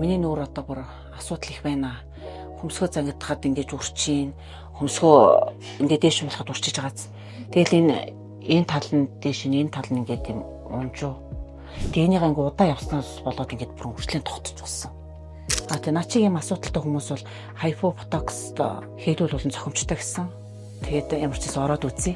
миний нүүр одоо бүр асуудал их байна. Хөмсгөө зангидахад ингэж урчин, хөмсгөө ингээд дээш болоход урчиж байгааз. Тэгэл энэ тал нь дээш энэ тал нь ингээд юм унжуу. Тэнийг ингээ удаа явснаас болоод ингээд бүр үржлэн тогтож болсон. Тэгээ начиг юм асуудалтай хүмүүс бол хайпоботокс хийлүүл болон зохимжтой гэсэн. Тэгээд ямар ч зүйл ороод үзье.